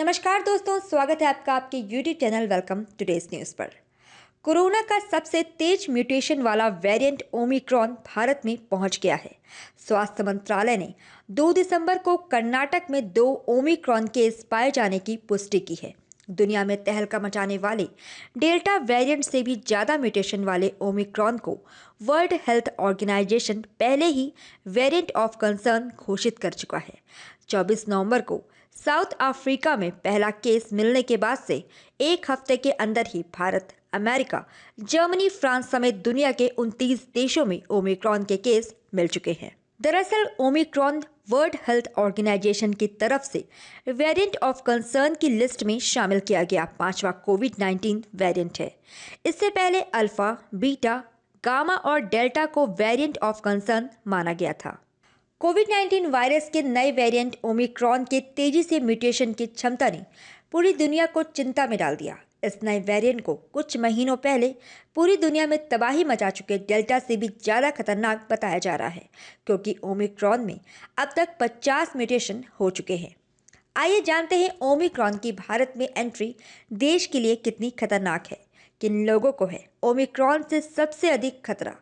नमस्कार दोस्तों, स्वागत है आपका आपके YouTube channel welcome today's news पर। कोरोना का सबसे तेज म्यूटेशन वाला वेरिएंट ओमिक्रॉन भारत में पहुंच गया है। स्वास्थ्य मंत्रालय ने 2 दिसंबर को कर्नाटक में 2 ओमिक्रॉन केस पाए जाने की पुष्टि की है। दुनिया में तहलका मचाने वाले डेल्टा वेरिएंट से भी ज़्यादा म्यूटेशन वाले ओमिक्रॉन को वर्ल्ड हेल्थ ऑर्गेनाइजेशन पहले ही वेरिएंट ऑफ कंसर्न घोषित कर चुका है। 24 नवंबर को साउथ अफ्रीका में पहला केस मिलने के बाद से एक हफ्ते के अंदर ही भारत, अमेरिका, जर्मनी, फ्रांस समेत दुनिया के 29 देशों में ओमिक्रॉन के केस मिल चुके हैं। दरअसल ओमिक्रॉन वर्ल्ड हेल्थ ऑर्गेनाइजेशन की तरफ से वेरिएंट ऑफ कंसर्न की लिस्ट में शामिल किया गया 5वां कोविड-19 वेरिएंट है। इससे पहले अल्फा, बीटा, गामा और डेल्टा को वेरिएंट ऑफ कंसर्न माना गया था। कोविड-19 वायरस के नए वेरिएंट ओमिक्रॉन के तेजी से म्यूटेशन की क्षमता ने पूरी दुनिया को चिंता में डाल दिया। इस नए वेरिएंट को कुछ महीनों पहले पूरी दुनिया में तबाही मचा चुके डेल्टा से भी ज़्यादा खतरनाक बताया जा रहा है, क्योंकि ओमिक्रॉन में अब तक 50 म्यूटेशन हो चुके हैं। आइए जानते हैं ओमिक्रॉन की भारत में एंट्री देश के लिए कितनी खतरनाक है। किन लोगों को है ओमिक्रॉन से सबसे अधिक खतरा?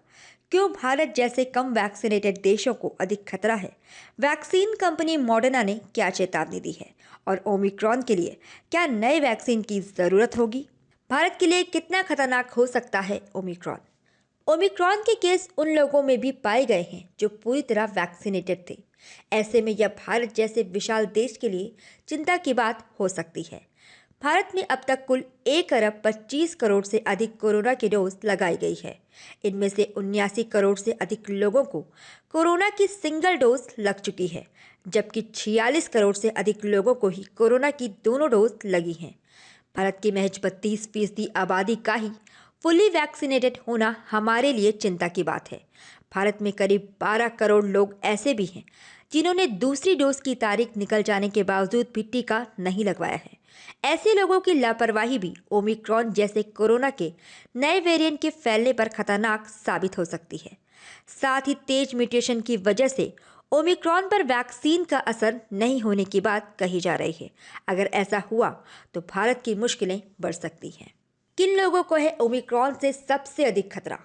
क्यों भारत जैसे कम वैक्सीनेटेड देशों को अधिक खतरा है? वैक्सीन कंपनी मॉडर्ना ने क्या चेतावनी दी है? और ओमिक्रॉन के लिए क्या नए वैक्सीन की ज़रूरत होगी? भारत के लिए कितना खतरनाक हो सकता है ओमिक्रॉन? ओमिक्रॉन के केस उन लोगों में भी पाए गए हैं जो पूरी तरह वैक्सीनेटेड थे। ऐसे में यह भारत जैसे विशाल देश के लिए चिंता की बात हो सकती है। भारत में अब तक कुल 1 अरब 25 करोड़ से अधिक कोरोना की डोज लगाई गई है। इनमें से 79 करोड़ से अधिक लोगों को कोरोना की सिंगल डोज लग चुकी है, जबकि 46 करोड़ से अधिक लोगों को ही कोरोना की दोनों डोज लगी हैं। भारत की महज 32% आबादी का ही फुली वैक्सीनेटेड होना हमारे लिए चिंता की बात है। भारत में करीब 12 करोड़ लोग ऐसे भी हैं जिन्होंने दूसरी डोज की तारीख निकल जाने के बावजूद भी टीका नहीं लगवाया है। ऐसे लोगों की लापरवाही भी ओमिक्रॉन जैसे कोरोना के नए वेरिएंट के फैलने पर खतरनाक साबित हो सकती है। साथ ही तेज म्यूटेशन की वजह से ओमिक्रॉन पर वैक्सीन का असर नहीं होने की बात कही जा रही है। अगर ऐसा हुआ तो भारत की मुश्किलें बढ़ सकती हैं। किन लोगों को है ओमिक्रॉन से सबसे अधिक खतरा?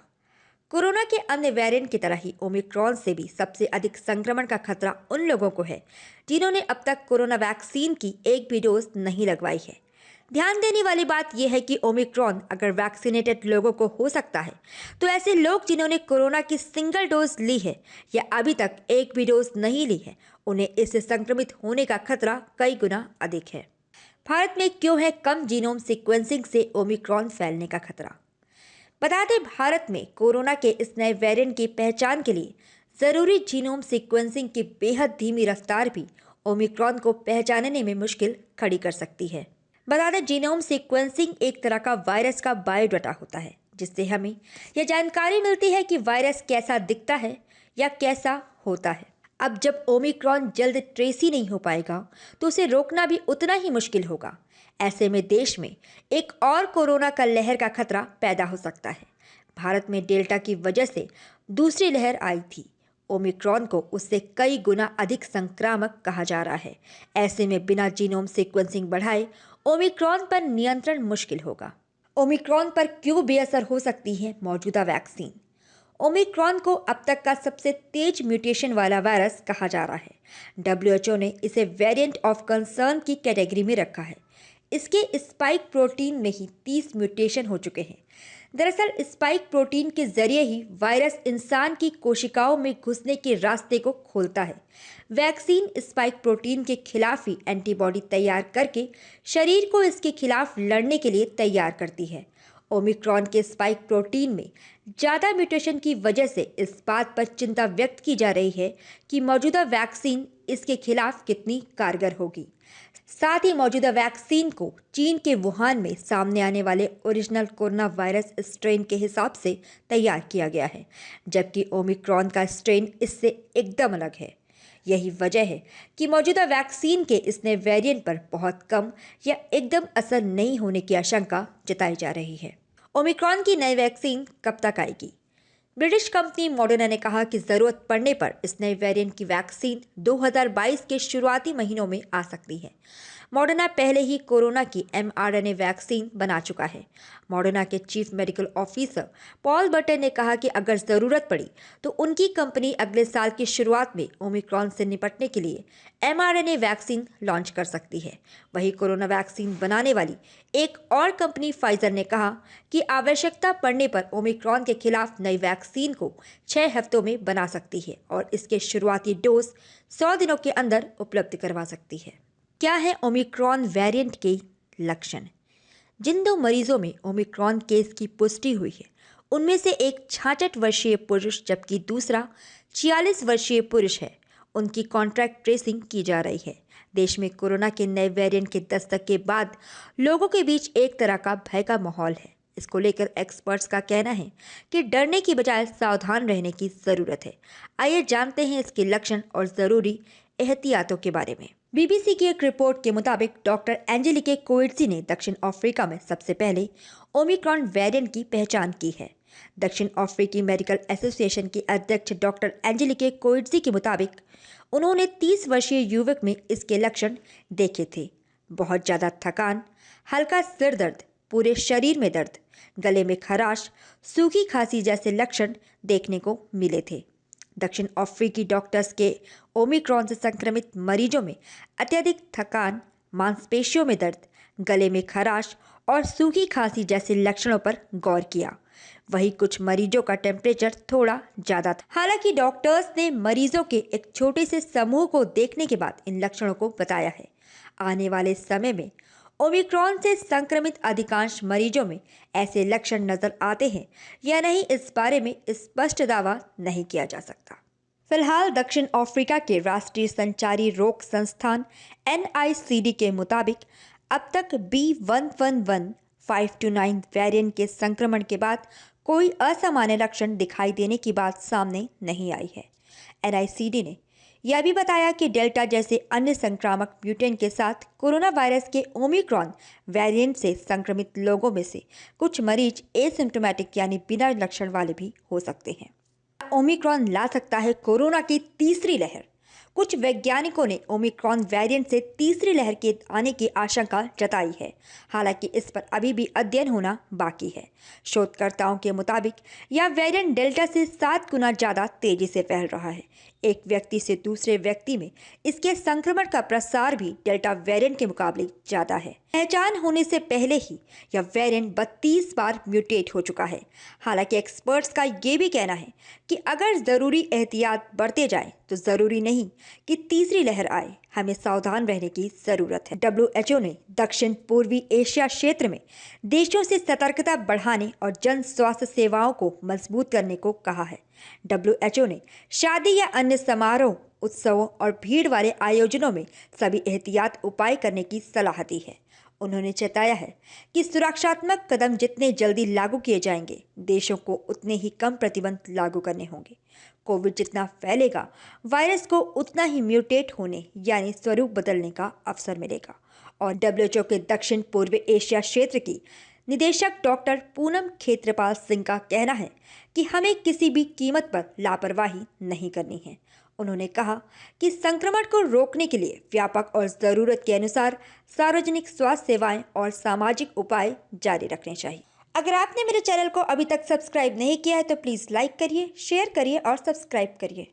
कोरोना के अन्य वेरिएंट की तरह ही ओमिक्रॉन से भी सबसे अधिक संक्रमण का खतरा उन लोगों को है जिन्होंने अब तक कोरोना वैक्सीन की एक भी डोज नहीं लगवाई है। ध्यान देने वाली बात यह है कि ओमिक्रॉन अगर वैक्सीनेटेड लोगों को हो सकता है, तो ऐसे लोग जिन्होंने कोरोना की सिंगल डोज ली है या अभी तक एक भी डोज नहीं ली है, उन्हें इससे संक्रमित होने का खतरा कई गुना अधिक है। भारत में क्यों है कम जीनोम सीक्वेंसिंग से ओमिक्रॉन फैलने का खतरा? बता दें, भारत में कोरोना के इस नए वेरिएंट की पहचान के लिए ज़रूरी जीनोम सीक्वेंसिंग की बेहद धीमी रफ्तार भी ओमिक्रॉन को पहचानने में मुश्किल खड़ी कर सकती है। बता दें, जीनोम सीक्वेंसिंग एक तरह का वायरस का बायोडाटा होता है, जिससे हमें यह जानकारी मिलती है कि वायरस कैसा दिखता है या कैसा होता है। अब जब ओमिक्रॉन जल्द ट्रेस ही नहीं हो पाएगा, तो उसे रोकना भी उतना ही मुश्किल होगा। ऐसे में देश में एक और कोरोना का लहर का खतरा पैदा हो सकता है। भारत में डेल्टा की वजह से दूसरी लहर आई थी। ओमिक्रॉन को उससे कई गुना अधिक संक्रामक कहा जा रहा है। ऐसे में बिना जीनोम सीक्वेंसिंग बढ़ाए ओमिक्रॉन पर नियंत्रण मुश्किल होगा। ओमिक्रॉन पर क्यों बेअसर हो सकती है मौजूदा वैक्सीन? ओमिक्रॉन को अब तक का सबसे तेज म्यूटेशन वाला वायरस कहा जा रहा है। WHO ने इसे वेरिएंट ऑफ कंसर्न की कैटेगरी में रखा है। इसके स्पाइक प्रोटीन में ही 30 म्यूटेशन हो चुके हैं। दरअसल स्पाइक प्रोटीन के जरिए ही वायरस इंसान की कोशिकाओं में घुसने के रास्ते को खोलता है। वैक्सीन स्पाइक प्रोटीन के खिलाफ ही एंटीबॉडी तैयार करके शरीर को इसके खिलाफ लड़ने के लिए तैयार करती है। ओमिक्रॉन के स्पाइक प्रोटीन में ज़्यादा म्यूटेशन की वजह से इस बात पर चिंता व्यक्त की जा रही है कि मौजूदा वैक्सीन इसके खिलाफ कितनी कारगर होगी। साथ ही मौजूदा वैक्सीन को चीन के वुहान में सामने आने वाले ओरिजिनल कोरोना वायरस स्ट्रेन के हिसाब से तैयार किया गया है, जबकि ओमिक्रॉन का स्ट्रेन इससे एकदम अलग है। यही वजह है कि मौजूदा वैक्सीन के इस नए वेरिएंट पर बहुत कम या एकदम असर नहीं होने की आशंका जताई जा रही है। ओमिक्रॉन की नई वैक्सीन कब तक आएगी? ब्रिटिश कंपनी मॉडर्ना ने कहा कि ज़रूरत पड़ने पर इस नए वेरिएंट की वैक्सीन 2022 के शुरुआती महीनों में आ सकती है। मॉडर्ना पहले ही कोरोना की mRNA वैक्सीन बना चुका है। मॉडर्ना के chief medical officer Paul butter ने कहा कि अगर ज़रूरत पड़ी तो उनकी कंपनी अगले साल की शुरुआत में ओमिक्रॉन से निपटने के लिए mRNA वैक्सीन लॉन्च कर सकती है। वहीं कोरोना वैक्सीन बनाने वाली एक और कंपनी फाइजर ने कहा कि आवश्यकता पड़ने पर ओमिक्रॉन के खिलाफ नई वैक्सीन को 6 हफ्तों में बना सकती है और इसके शुरुआती डोज 100 दिनों के अंदर उपलब्ध करवा सकती है। क्या है ओमिक्रॉन वेरिएंट के लक्षण? जिन 2 मरीजों में ओमिक्रॉन केस की पुष्टि हुई है उनमें से एक 66 वर्षीय पुरुष जबकि दूसरा 46 वर्षीय पुरुष है। उनकी कॉन्ट्रैक्ट ट्रेसिंग की जा रही है। देश में कोरोना के नए वेरिएंट के दस्तक के बाद लोगों के बीच एक तरह का भय का माहौल है। इसको लेकर एक्सपर्ट्स का कहना है कि डरने की बजाय सावधान रहने की ज़रूरत है। आइए जानते हैं इसके लक्षण और ज़रूरी एहतियातों के बारे में। बीबीसी की एक रिपोर्ट के मुताबिक डॉक्टर एंजेलिके कोएट्जी ने दक्षिण अफ्रीका में सबसे पहले ओमिक्रॉन वेरिएंट की पहचान की है। दक्षिण अफ्रीकी मेडिकल एसोसिएशन की अध्यक्ष डॉक्टर एंजेलिके कोएट्जी के मुताबिक उन्होंने 30 वर्षीय युवक में इसके लक्षण देखे थे। बहुत ज़्यादा थकान, हल्का सिर दर्द, पूरे शरीर में दर्द, गले में खराश, सूखी खांसी जैसे लक्षण देखने को मिले थे। दक्षिण अफ्रीकी डॉक्टर्स के ओमिक्रॉन से संक्रमित मरीजों में अत्यधिक थकान, मांसपेशियों में दर्द, गले में खराश और सूखी खांसी जैसे लक्षणों पर गौर किया। वहीं कुछ मरीजों का टेम्परेचर थोड़ा ज़्यादा था। हालांकि डॉक्टर्स ने मरीजों के एक छोटे से समूह को देखने के बाद इन लक्षणों को बताया है। आने वाले समय में ओमिक्रॉन से संक्रमित अधिकांश मरीजों में ऐसे लक्षण नजर आते हैं या नहीं, इस बारे में स्पष्ट दावा नहीं किया जा सकता। फिलहाल दक्षिण अफ्रीका के राष्ट्रीय संचारी रोग संस्थान NICD के मुताबिक अब तक B111.529 वेरिएंट के संक्रमण के बाद कोई असामान्य लक्षण दिखाई देने की बात सामने नहीं आई है। NICD ने यह भी बताया कि डेल्टा जैसे अन्य संक्रामक म्यूटेंट के साथ कोरोना वायरस के ओमिक्रॉन वेरिएंट से संक्रमित लोगों में से कुछ मरीज एसिम्प्टोमेटिक यानी बिना लक्षण वाले भी हो सकते हैं। ओमिक्रॉन ला सकता है कोरोना की तीसरी लहर। कुछ वैज्ञानिकों ने ओमिक्रॉन वेरिएंट से तीसरी लहर के आने की आशंका जताई है। हालांकि इस पर अभी भी अध्ययन होना बाकी है। शोधकर्ताओं के मुताबिक यह वेरिएंट डेल्टा से 7 गुना ज़्यादा तेजी से फैल रहा है। एक व्यक्ति से दूसरे व्यक्ति में इसके संक्रमण का प्रसार भी डेल्टा वेरिएंट के मुकाबले ज़्यादा है। पहचान होने से पहले ही यह वेरिएंट 32 बार म्यूटेट हो चुका है। हालांकि एक्सपर्ट्स का ये भी कहना है कि अगर ज़रूरी एहतियात बरते जाए तो ज़रूरी नहीं कि तीसरी लहर आए। हमें सावधान रहने की ज़रूरत है। WHO ने दक्षिण पूर्वी एशिया क्षेत्र में देशों से सतर्कता बढ़ाने और जन स्वास्थ्य सेवाओं को मजबूत करने को कहा है। WHO ने शादी या अन्य समारोह, उत्सवों और भीड़ वाले आयोजनों में सभी एहतियात उपाय करने की सलाह दी है। उन्होंने चेताया है कि सुरक्षात्मक कदम जितने जल्दी लागू किए जाएंगे, देशों को उतने ही कम प्रतिबंध लागू करने होंगे। कोविड जितना फैलेगा, वायरस को उतना ही म्यूटेट होने यानी स्वरूप बदलने का अवसर मिलेगा। और WHO के दक्षिण पूर्व एशिया क्षेत्र की निदेशक डॉक्टर पूनम खेत्रपाल सिंह का कहना है कि हमें किसी भी कीमत पर लापरवाही नहीं करनी है। उन्होंने कहा कि संक्रमण को रोकने के लिए व्यापक और ज़रूरत के अनुसार सार्वजनिक स्वास्थ्य सेवाएं और सामाजिक उपाय जारी रखने चाहिए। अगर आपने मेरे चैनल को अभी तक सब्सक्राइब नहीं किया है तो प्लीज़ लाइक करिए, शेयर करिए और सब्सक्राइब करिए।